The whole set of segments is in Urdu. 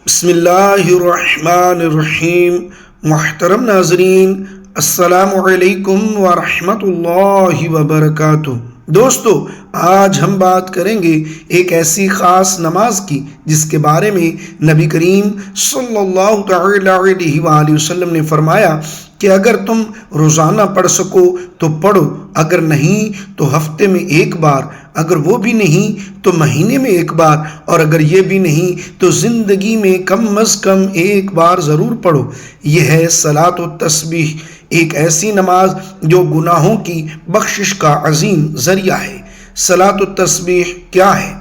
بسم اللہ الرحمن الرحیم۔ محترم ناظرین، السلام علیکم ورحمۃ اللہ وبرکاتہ۔ دوستو، آج ہم بات کریں گے ایک ایسی خاص نماز کی جس کے بارے میں نبی کریم صلی اللہ تعالی علیہ وآلہ وسلم نے فرمایا کہ اگر تم روزانہ پڑھ سکو تو پڑھو، اگر نہیں تو ہفتے میں ایک بار، اگر وہ بھی نہیں تو مہینے میں ایک بار، اور اگر یہ بھی نہیں تو زندگی میں کم از کم ایک بار ضرور پڑھو۔ یہ ہے صلاۃ التسبیح، ایک ایسی نماز جو گناہوں کی بخشش کا عظیم ذریعہ ہے۔ صلاۃ التسبیح کیا ہے؟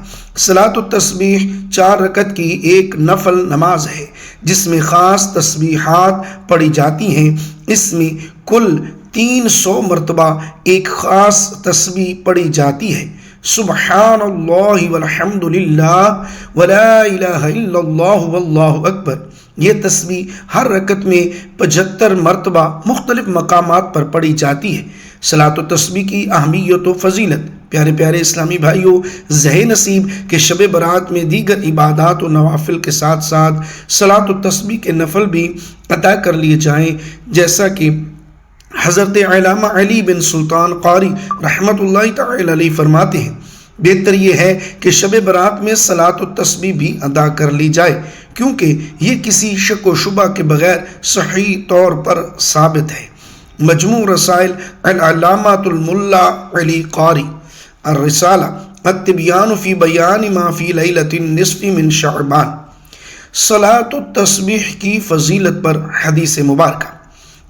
صلاۃ التسبیح 4 رکعت کی ایک نفل نماز ہے جس میں خاص تسبیحات پڑھی جاتی ہیں۔ اس میں کل 300 مرتبہ ایک خاص تسبیح پڑھی جاتی ہے۔ سبحان اللہ والحمد للہ ولا الہ الا اللہ واللہ اکبر۔ یہ تسبیح ہر رکعت میں 75 مرتبہ مختلف مقامات پر پڑھی جاتی ہے۔ صلاۃ التسبیح کی اہمیت و فضیلت۔ پیارے پیارے اسلامی بھائیوں، زہ نصیب کہ شب برات میں دیگر عبادات و نوافل کے ساتھ ساتھ صلاۃ التسبیح کے نفل بھی ادا کر لیے جائیں، جیسا کہ حضرت علامہ علی بن سلطان قاری رحمۃ اللہ تعالی علیہ فرماتے ہیں، بہتر یہ ہے کہ شب برات میں صلاۃ التسبیح بھی ادا کر لی جائے، کیونکہ یہ کسی شک و شبہ کے بغیر صحیح طور پر ثابت ہے۔ مجموع رسائل العلامۃ الملا علی قاری، الرسالہ التبیان فی بیان ما فی لیلۃ النصف من شعبان۔ صلاۃ التسبیح کی فضیلت پر حدیث مبارکہ۔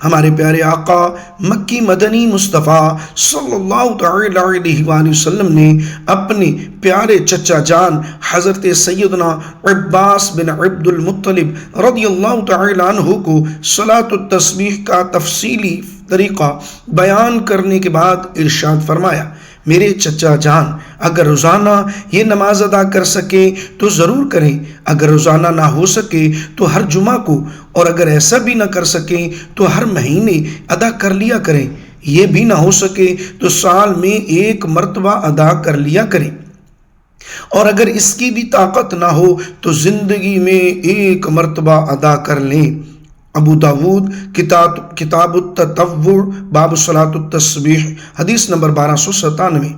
ہمارے پیارے آقا مکی مدنی مصطفیٰ صلی اللہ تعالی علیہ وآلہ وسلم نے اپنے پیارے چچا جان حضرت سیدنا عباس بن عبد المطلب رضی اللہ تعالی عنہ کو صلاۃ التسبیح کا تفصیلی طریقہ بیان کرنے کے بعد ارشاد فرمایا، میرے چچا جان، اگر روزانہ یہ نماز ادا کر سکیں تو ضرور کریں، اگر روزانہ نہ ہو سکے تو ہر جمعہ کو، اور اگر ایسا بھی نہ کر سکیں تو ہر مہینے ادا کر لیا کریں، یہ بھی نہ ہو سکے تو سال میں ایک مرتبہ ادا کر لیا کریں، اور اگر اس کی بھی طاقت نہ ہو تو زندگی میں ایک مرتبہ ادا کر لیں۔ ابو داود کتاب التطوع باب صلاۃ التسبیح، حدیث نمبر 1297۔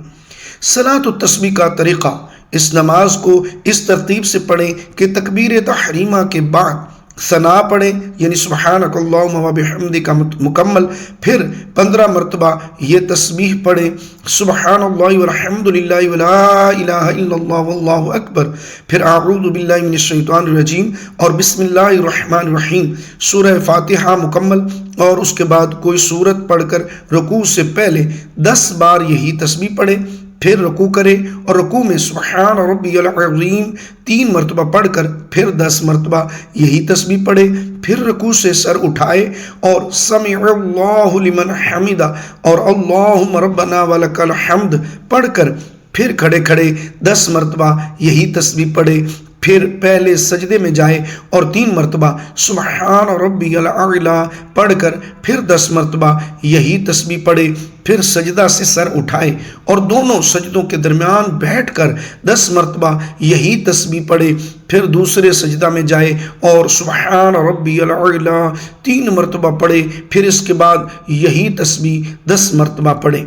صلاۃ التسبیح کا طریقہ: اس نماز کو اس ترتیب سے پڑھیں کہ تکبیر تحریمہ کے بعد ثنا پڑھیں، یعنی سبحانک اللہم وبحمدک مکمل، پھر 15 مرتبہ یہ تسبیح پڑھیں، سبحان اللہ والحمد للہ ولا الہ الا اللہ واللہ اکبر، پھر اعوذ باللہ من الشیطان الرجیم اور بسم اللہ الرحمن الرحیم، سورہ فاتحہ مکمل، اور اس کے بعد کوئی سورت پڑھ کر رکوع سے پہلے 10 بار یہی تسبیح پڑھیں، پھر رکوع کرے اور رکوع میں سبحان ربی العظیم 3 مرتبہ پڑھ کر پھر 10 مرتبہ یہی تسبیح پڑھے، پھر رکوع سے سر اٹھائے اور سمع اللہ لمن حمدہ اور اللہم ربنا ولک الحمد پڑھ کر پھر کھڑے کھڑے 10 مرتبہ یہی تسبیح پڑھے، پھر پہلے سجدے میں جائے اور 3 مرتبہ سبحان ربی الاعلیٰ پڑھ کر پھر 10 مرتبہ یہی تسبیح پڑھے، پھر سجدہ سے سر اٹھائے اور دونوں سجدوں کے درمیان بیٹھ کر 10 مرتبہ یہی تسبیح پڑھے، پھر دوسرے سجدہ میں جائے اور سبحان ربی الاعلیٰ 3 مرتبہ پڑھے، پھر اس کے بعد یہی تسبیح 10 مرتبہ پڑھے۔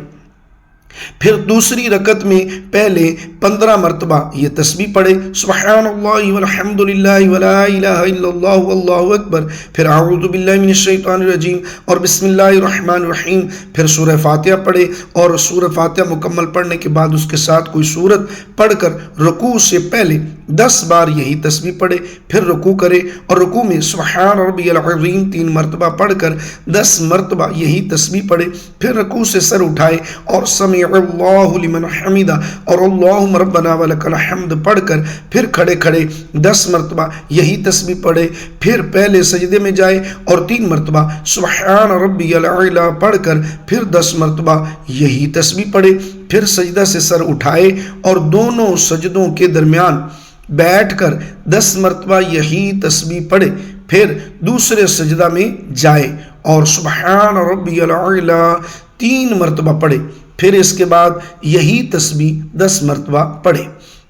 پھر دوسری رکعت میں پہلے 15 مرتبہ یہ تسبیح پڑھے، سبحان اللہ والحمد للہ ولا الہ الا اللہ واللہ اکبر، پھر اعوذ باللہ من الشیطان الرجیم اور بسم اللہ الرحمن الرحیم، پھر سورہ فاتحہ پڑھے اور سورہ فاتحہ مکمل پڑھنے کے بعد اس کے ساتھ کوئی سورت پڑھ کر رکوع سے پہلے 10 بار یہی تسبیح پڑھے، پھر رکوع کرے اور رکوع میں سبحان ربی العظیم 3 مرتبہ پڑھ کر 10 مرتبہ یہی تسبیح پڑھے، پھر رکوع سے سر اٹھائے اور سمع اللہ لمن حمدہ اور اللہم ربنا ولک الحمد پڑھ کر پھر کھڑے کھڑے 10 مرتبہ یہی تسبیح پڑھے، پھر پہلے سجدے میں جائے اور 3 مرتبہ سبحان ربی الاعلیٰ پڑھ کر پھر 10 مرتبہ یہی تسبیح پڑھے، پھر سجدہ سے سر اٹھائے اور دونوں سجدوں کے درمیان بیٹھ کر 10 مرتبہ یہی تسبیح پڑھے، پھر دوسرے سجدہ میں جائے اور سبحان ربی الاعلیٰ 3 مرتبہ پڑھے، پھر اس کے بعد یہی تسبیح 10 مرتبہ پڑھے۔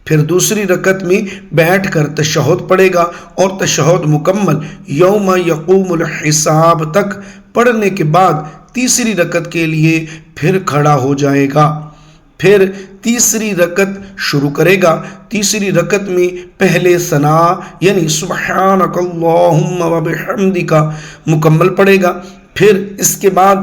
پھر دوسری رکعت میں بیٹھ کر تشہد پڑھے گا اور تشہد مکمل یوم یقوم الحساب تک پڑھنے کے بعد تیسری رکعت کے لیے پھر کھڑا ہو جائے گا، پھر تیسری رکعت شروع کرے گا۔ تیسری رکعت میں پہلے ثنا یعنی سبحانک اللہم و بحمدک مکمل پڑھے گا، پھر اس کے بعد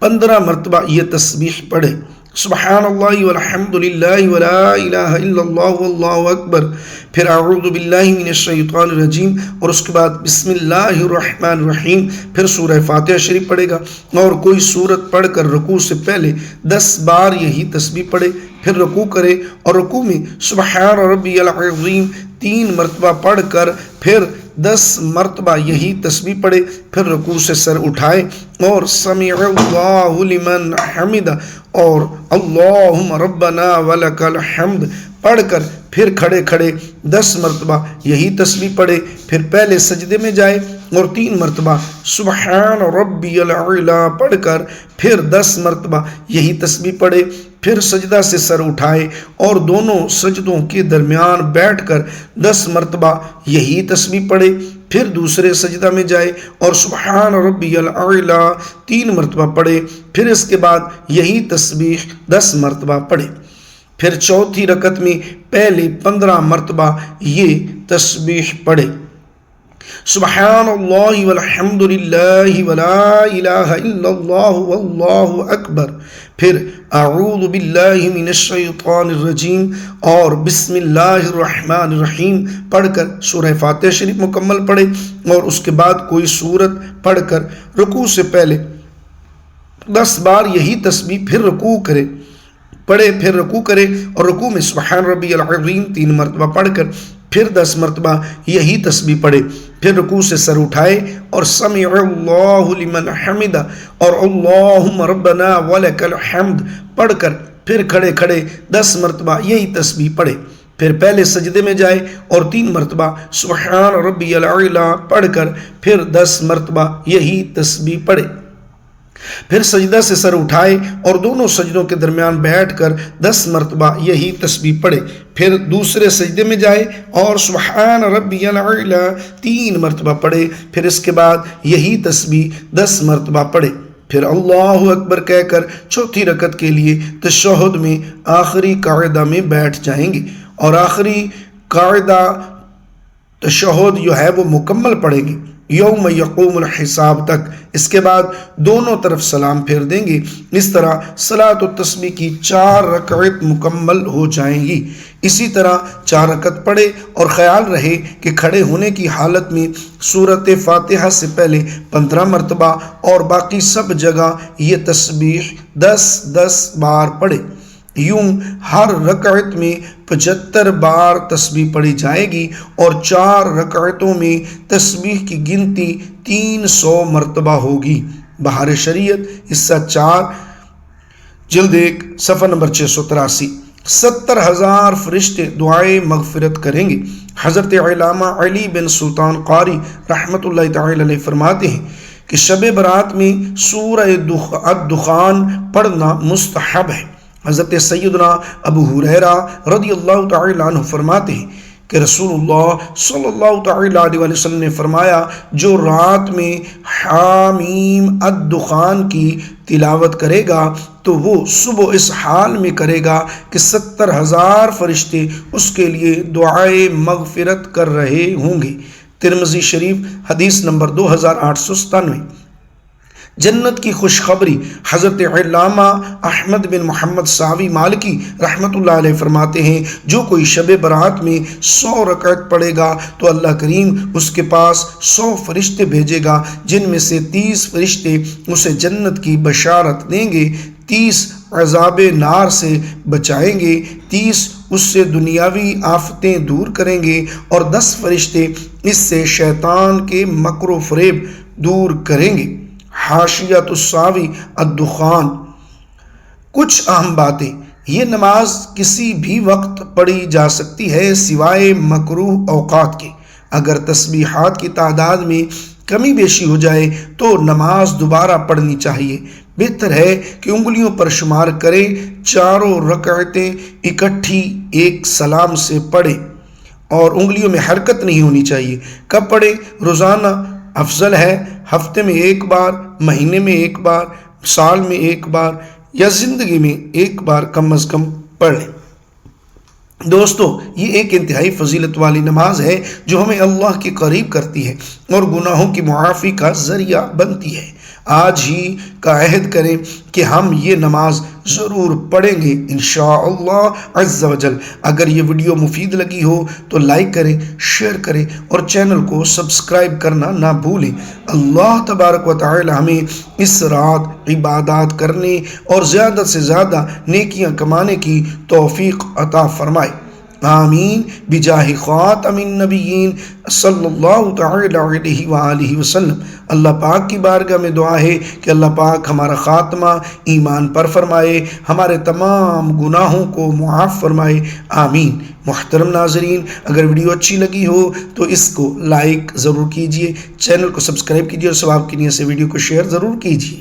15 مرتبہ یہ تسبیح پڑھے، سبحان اللہ والحمد للہ ولا الہ الا اللہ واللہ اکبر، پھر اعوذ باللہ من الشیطان الرجیم، اور اس کے بعد بسم اللہ الرحمن الرحیم، پھر سورہ فاتحہ شریف پڑھے گا، اور کوئی سورت پڑھ کر رکوع سے پہلے 10 بار یہی تسبیح پڑھے، پھر رکوع کرے اور رکوع میں سبحان ربی العظیم 3 مرتبہ پڑھ کر پھر 10 مرتبہ یہی تسبیح پڑھے، پھر رکوع سے سر اٹھائے اور سمع اللہ لمن حمدہ اور اللہم ربنا ولک الحمد پڑھ کر پھر کھڑے کھڑے 10 مرتبہ یہی تسبیح پڑھے، پھر پہلے سجدے میں جائے اور 3 مرتبہ سبحان ربی العلا پڑھ کر پھر 10 مرتبہ یہی تسبیح پڑھے، پھر سجدہ سے سر اٹھائے اور دونوں سجدوں کے درمیان بیٹھ کر 10 مرتبہ یہی تسبیح پڑھے، پھر دوسرے سجدہ میں جائے اور سبحان ربی العلا 3 مرتبہ پڑھے، پھر اس کے بعد یہی تسبیح 10 مرتبہ پڑھے، پھر چوتھی رکعت میں پہلے 15 مرتبہ یہ تسبیح پڑھے، سبحان اللہ والحمد للہ ولا الہ الا اللہ واللہ اکبر، پھر اعوذ باللہ من الشیطان الرجیم اور بسم اللہ الرحمن الرحیم پڑھ کر سورہ فاتحہ شریف مکمل پڑھے، اور اس کے بعد کوئی سورت پڑھ کر رکوع سے پہلے 10 بار یہی تسبیح پھر رکوع کرے پڑھے، پھر رکوع کرے اور رکوع میں سبحان ربی العظیم 3 مرتبہ پڑھ کر پھر 10 مرتبہ یہی تسبیح پڑھے، پھر رکوع سے سر اٹھائے اور سمع اللہ لمن حمدہ اور اللہم ربنا ولک الحمد پڑھ کر پھر کھڑے کھڑے 10 مرتبہ یہی تسبیح پڑھے، پھر پہلے سجدے میں جائے اور 3 مرتبہ سبحان ربی العلا پڑھ کر پھر 10 مرتبہ یہی تسبیح پڑھے، پھر سجدہ سے سر اٹھائے اور دونوں سجدوں کے درمیان بیٹھ کر 10 مرتبہ یہی تسبیح پڑھے، پھر دوسرے سجدے میں جائے اور سبحان ربی العلا 3 مرتبہ پڑھے، پھر اس کے بعد یہی تسبیح 10 مرتبہ پڑھے، پھر اللہ اکبر کہہ کر چوتھی رکعت کے لیے تشہد میں آخری قاعدہ میں بیٹھ جائیں گے، اور آخری قاعدہ تشہد جو ہے وہ مکمل پڑھیں گے یوم یقوم الحساب تک، اس کے بعد دونوں طرف سلام پھیر دیں گے۔ اس طرح صلاۃ التسبیح کی 4 رکعت مکمل ہو جائیں گی۔ اسی طرح 4 رکعت پڑھے اور خیال رہے کہ کھڑے ہونے کی حالت میں سورۃ فاتحہ سے پہلے 15 مرتبہ اور باقی سب جگہ یہ تسبیح 10 بار پڑھے، یوں ہر رکعت میں 75 بار تسبیح پڑھی جائے گی اور 4 رکعتوں میں تسبیح کی گنتی 300 مرتبہ ہوگی۔ بہار شریعت حصہ 4 جلد 1 صفحہ نمبر 683۔ 70,000 فرشتے دعائے مغفرت کریں گے۔ حضرت علامہ علی بن سلطان قاری رحمۃ اللہ تعالی علیہ فرماتے ہیں کہ شب برات میں سورہ الدخان پڑھنا مستحب ہے۔ حضرت سیدنا ابو ہریرہ رضی اللہ تعالی عنہ فرماتے ہیں کہ رسول اللہ صلی اللہ تعالی علیہ وسلم نے فرمایا، جو رات میں حامیم الدخان کی تلاوت کرے گا تو وہ صبح اس حال میں کرے گا کہ 70,000 فرشتے اس کے لیے دعائے مغفرت کر رہے ہوں گے۔ ترمذی شریف حدیث نمبر 2897۔ جنت کی خوشخبری حضرت علامہ احمد بن محمد ساوی مالکی رحمۃ اللہ علیہ فرماتے ہیں، جو کوئی شب برات میں 100 رکعت پڑھے گا تو اللہ کریم اس کے پاس 100 فرشتے بھیجے گا، جن میں سے 30 فرشتے اسے جنت کی بشارت دیں گے، 30 عذاب نار سے بچائیں گے، 30 اس سے دنیاوی آفتیں دور کریں گے اور 10 فرشتے اس سے شیطان کے مکر و فریب دور کریں گے۔ حاشیۃ الساوی الدخان۔ کچھ اہم باتیں۔ یہ نماز کسی بھی وقت پڑھی جا سکتی ہے سوائے مکروہ اوقات کے۔ اگر تسبیحات کی تعداد میں کمی بیشی ہو جائے تو نماز دوبارہ پڑھنی چاہیے۔ بہتر ہے کہ انگلیوں پر شمار کریں، چاروں رکعتیں اکٹھی ایک سلام سے پڑھیں اور انگلیوں میں حرکت نہیں ہونی چاہیے۔ کب پڑھیں؟ روزانہ افضل ہے، ہفتے میں ایک بار، مہینے میں ایک بار، سال میں ایک بار یا زندگی میں ایک بار کم از کم پڑھ لیں۔ دوستو، یہ ایک انتہائی فضیلت والی نماز ہے جو ہمیں اللہ کے قریب کرتی ہے اور گناہوں کی معافی کا ذریعہ بنتی ہے۔ آج ہی کا عہد کریں کہ ہم یہ نماز ضرور پڑھیں گے انشاءاللہ عز و جل۔ اگر یہ ویڈیو مفید لگی ہو تو لائک کریں، شیئر کریں اور چینل کو سبسکرائب کرنا نہ بھولیں۔ اللہ تبارک و تعالی ہمیں اس رات عبادات کرنے اور زیادہ سے زیادہ نیکیاں کمانے کی توفیق عطا فرمائے، آمین بجاہ خاتم النبیین صلی اللہ تعالی علیہ وآلہ وسلم۔ اللہ پاک کی بارگاہ میں دعا ہے کہ اللہ پاک ہمارا خاتمہ ایمان پر فرمائے، ہمارے تمام گناہوں کو معاف فرمائے، آمین۔ محترم ناظرین، اگر ویڈیو اچھی لگی ہو تو اس کو لائک ضرور کیجئے، چینل کو سبسکرائب کیجئے اور ثواب کی نیت سے ویڈیو کو شیئر ضرور کیجئے۔